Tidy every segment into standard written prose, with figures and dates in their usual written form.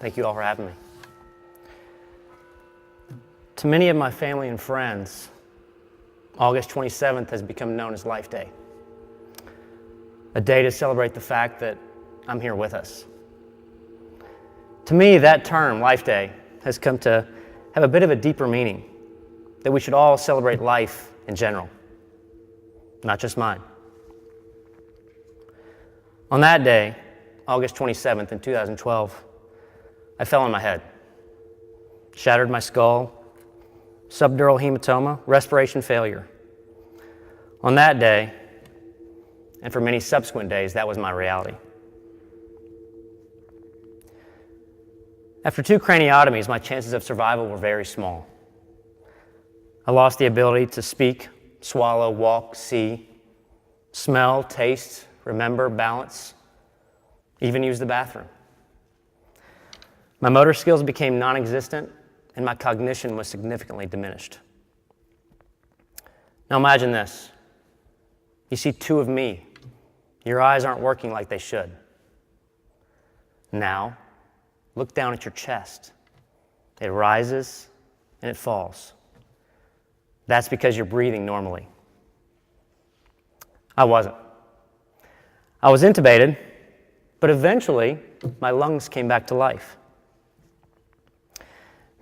Thank you all for having me. To many of my family and friends, August 27th has become known as Life Day, a day to celebrate the fact that I'm here with us. To me, that term, Life Day, has come to have a bit of a deeper meaning, that we should all celebrate life in general, not just mine. On that day, August 27th in 2012, I fell on my head, shattered my skull, subdural hematoma, respiration failure. On that day, and for many subsequent days, that was my reality. After 2 craniotomies, my chances of survival were very small. I lost the ability to speak, swallow, walk, see, smell, taste, remember, balance, even use the bathroom. My motor skills became non-existent, and my cognition was significantly diminished. Now imagine this. You see 2 of me. Your eyes aren't working like they should. Now, look down at your chest. It rises and it falls. That's because you're breathing normally. I wasn't. I was intubated, but eventually my lungs came back to life.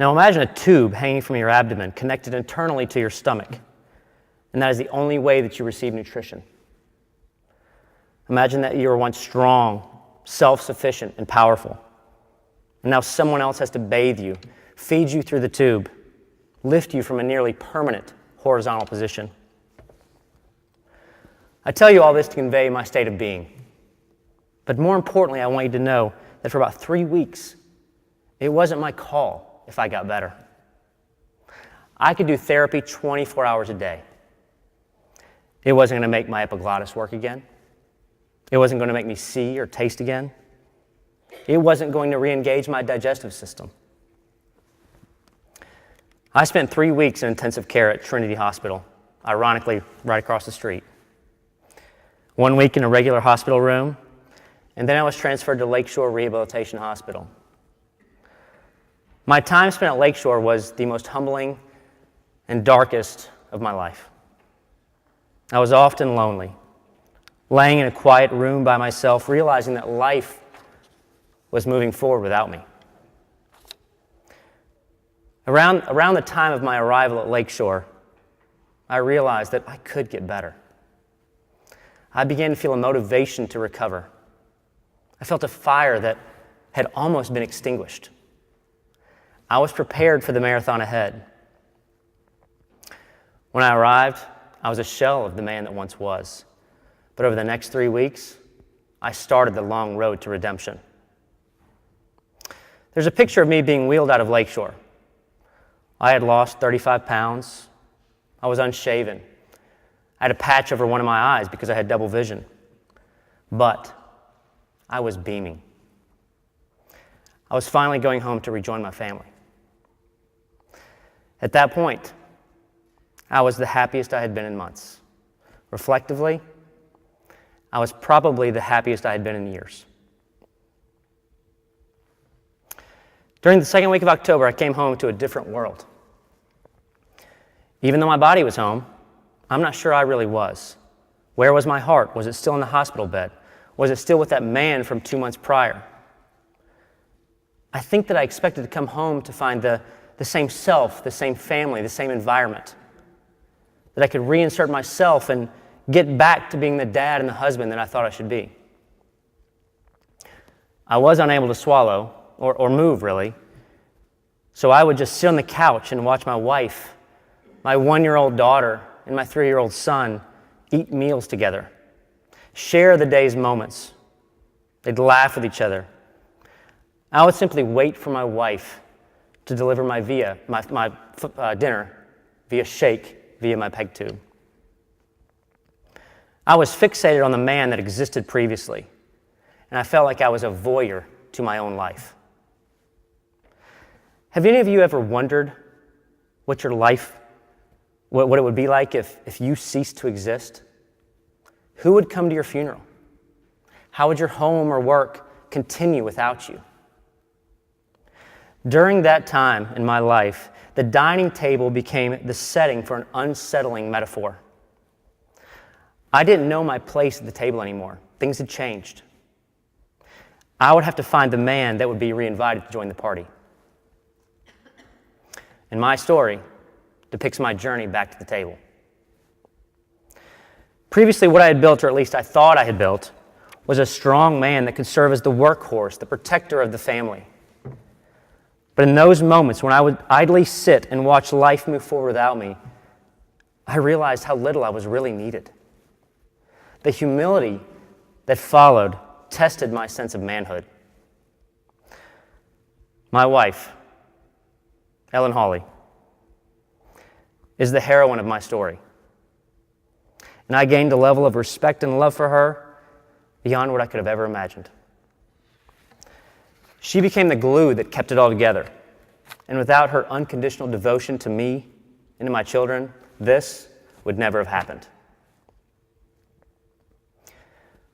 Now imagine a tube hanging from your abdomen connected internally to your stomach, and that is the only way that you receive nutrition. Imagine that you were once strong, self-sufficient, and powerful, and now someone else has to bathe you, feed you through the tube, lift you from a nearly permanent horizontal position. I tell you all this to convey my state of being, but more importantly, I want you to know that for about 3 weeks, it wasn't my call if I got better. I could do therapy 24 hours a day. It wasn't going to make my epiglottis work again. It wasn't going to make me see or taste again. It wasn't going to re-engage my digestive system. I spent 3 weeks in intensive care at Trinity Hospital, ironically right across the street. 1 week in a regular hospital room, and then I was transferred to Lakeshore Rehabilitation Hospital. My time spent at Lakeshore was the most humbling and darkest of my life. I was often lonely, laying in a quiet room by myself, realizing that life was moving forward without me. Around the time of my arrival at Lakeshore, I realized that I could get better. I began to feel a motivation to recover. I felt a fire that had almost been extinguished. I was prepared for the marathon ahead. When I arrived, I was a shell of the man that once was. But over the next 3 weeks, I started the long road to redemption. There's a picture of me being wheeled out of Lakeshore. I had lost 35 pounds. I was unshaven. I had a patch over one of my eyes because I had double vision. But I was beaming. I was finally going home to rejoin my family. At that point, I was the happiest I had been in months. Reflectively, I was probably the happiest I had been in years. During the second week of October, I came home to a different world. Even though my body was home, I'm not sure I really was. Where was my heart? Was it still in the hospital bed? Was it still with that man from 2 months prior? I think that I expected to come home to find the same self, the same family, the same environment. That I could reinsert myself and get back to being the dad and the husband that I thought I should be. I was unable to swallow, or move really, so I would just sit on the couch and watch my wife, my 1-year-old daughter, and my 3-year-old son eat meals together, share the day's moments. They'd laugh with each other. I would simply wait for my wife to deliver my dinner via shake, via my peg tube. I was fixated on the man that existed previously, and I felt like I was a voyeur to my own life. Have any of you ever wondered what your life, what it would be like if you ceased to exist? Who would come to your funeral? How would your home or work continue without you? During that time in my life, the dining table became the setting for an unsettling metaphor. I didn't know my place at the table anymore. Things had changed. I would have to find the man that would be reinvited to join the party. And my story depicts my journey back to the table. Previously, what I had built, or at least I thought I had built, was a strong man that could serve as the workhorse, the protector of the family. But in those moments when I would idly sit and watch life move forward without me, I realized how little I was really needed. The humility that followed tested my sense of manhood. My wife, Ellen Hawley, is the heroine of my story. And I gained a level of respect and love for her beyond what I could have ever imagined. She became the glue that kept it all together. And without her unconditional devotion to me and to my children, this would never have happened.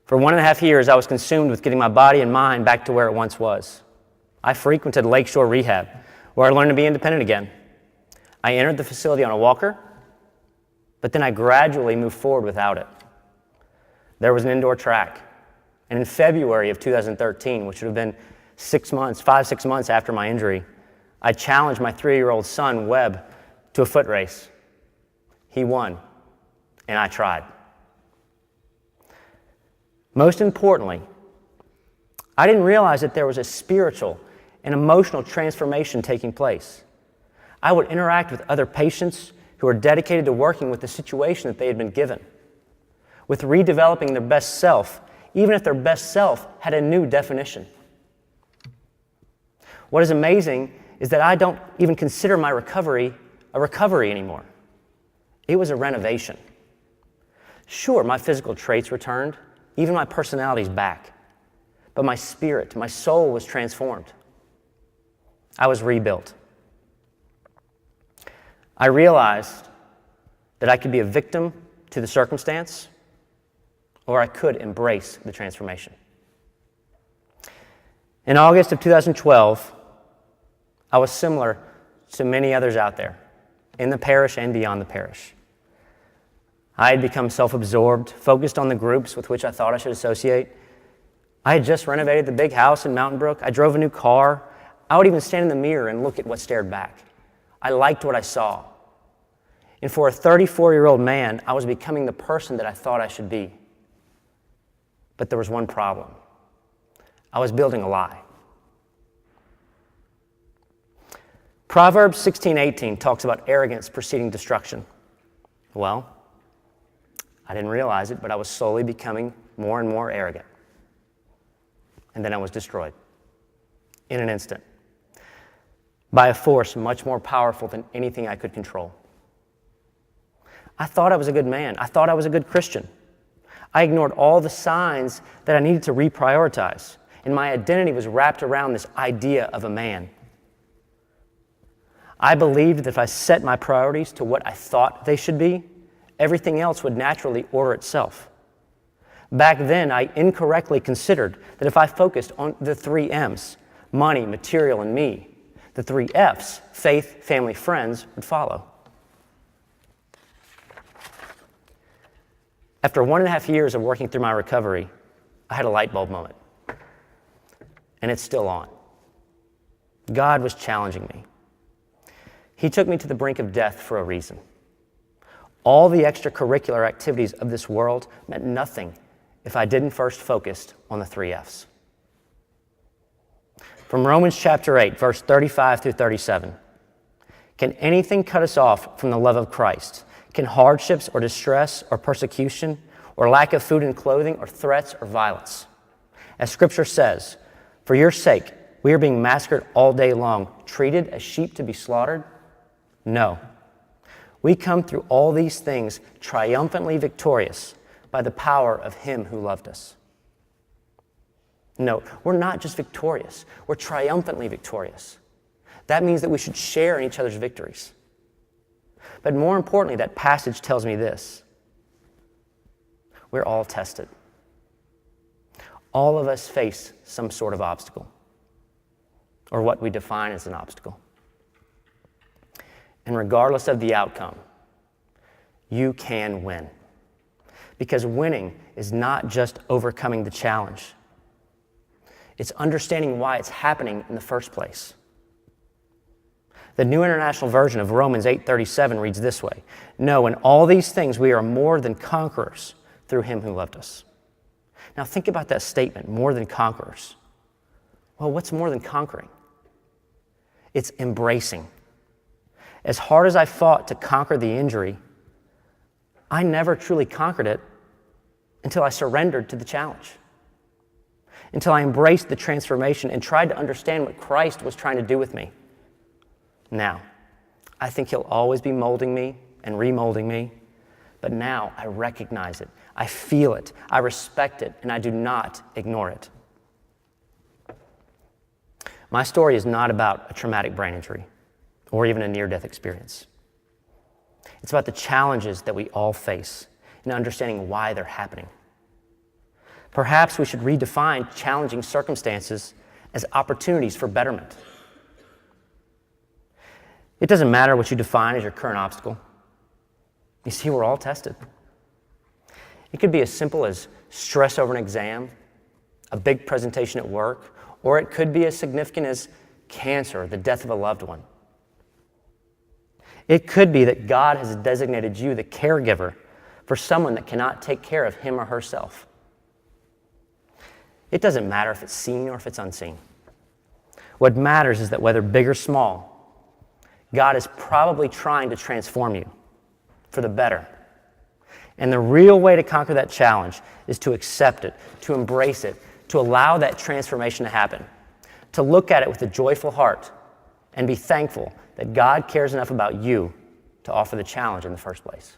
For 1.5 years, I was consumed with getting my body and mind back to where it once was. I frequented Lakeshore Rehab, where I learned to be independent again. I entered the facility on a walker, but then I gradually moved forward without it. There was an indoor track, and in February of 2013, which would have been 6 months after my injury, I challenged my 3-year-old son, Webb, to a foot race. He won, and I tried. Most importantly, I didn't realize that there was a spiritual and emotional transformation taking place. I would interact with other patients who were dedicated to working with the situation that they had been given, with redeveloping their best self, even if their best self had a new definition. What is amazing is that I don't even consider my recovery a recovery anymore. It was a renovation. Sure, my physical traits returned, even my personality's back, but my spirit, my soul was transformed. I was rebuilt. I realized that I could be a victim to the circumstance, or I could embrace the transformation. In August of 2012, I was similar to many others out there, in the parish and beyond the parish. I had become self-absorbed, focused on the groups with which I thought I should associate. I had just renovated the big house in Mountain Brook. I drove a new car. I would even stand in the mirror and look at what stared back. I liked what I saw. And for a 34-year-old man, I was becoming the person that I thought I should be. But there was one problem. I was building a lie. Proverbs 16:18 talks about arrogance preceding destruction. Well, I didn't realize it, but I was slowly becoming more and more arrogant. And then I was destroyed in an instant by a force much more powerful than anything I could control. I thought I was a good man. I thought I was a good Christian. I ignored all the signs that I needed to reprioritize, and my identity was wrapped around this idea of a man. I believed that if I set my priorities to what I thought they should be, everything else would naturally order itself. Back then, I incorrectly considered that if I focused on the 3 M's, money, material, and me, the 3 F's, faith, family, friends, would follow. After 1.5 years of working through my recovery, I had a light bulb moment. And it's still on. God was challenging me. He took me to the brink of death for a reason. All the extracurricular activities of this world meant nothing if I didn't first focus on the 3 F's. From Romans chapter 8, verse 35 through 37. Can anything cut us off from the love of Christ? Can hardships or distress or persecution or lack of food and clothing or threats or violence? As Scripture says, for your sake, we are being massacred all day long, treated as sheep to be slaughtered? No. We come through all these things triumphantly victorious by the power of Him who loved us. No, we're not just victorious, we're triumphantly victorious. That means that we should share in each other's victories. But more importantly, that passage tells me this. We're all tested. All of us face some sort of obstacle. or what we define as an obstacle. And regardless of the outcome, you can win. Because winning is not just overcoming the challenge. It's understanding why it's happening in the first place. The New International Version of Romans 8:37 reads this way: "No, in all these things we are more than conquerors through him who loved us." Now think about that statement, more than conquerors. Well, what's more than conquering? It's embracing. As hard as I fought to conquer the injury, I never truly conquered it until I surrendered to the challenge, until I embraced the transformation and tried to understand what Christ was trying to do with me. Now, I think he'll always be molding me and remolding me, but now I recognize it, I feel it, I respect it, and I do not ignore it. My story is not about a traumatic brain injury or even a near-death experience. It's about the challenges that we all face and understanding why they're happening. Perhaps we should redefine challenging circumstances as opportunities for betterment. It doesn't matter what you define as your current obstacle. You see, we're all tested. It could be as simple as stress over an exam, a big presentation at work, or it could be as significant as cancer or the death of a loved one. It could be that God has designated you the caregiver for someone that cannot take care of him or herself. It doesn't matter if it's seen or if it's unseen. What matters is that whether big or small, God is probably trying to transform you for the better. And the real way to conquer that challenge is to accept it, to embrace it, to allow that transformation to happen, to look at it with a joyful heart and be thankful that God cares enough about you to offer the challenge in the first place.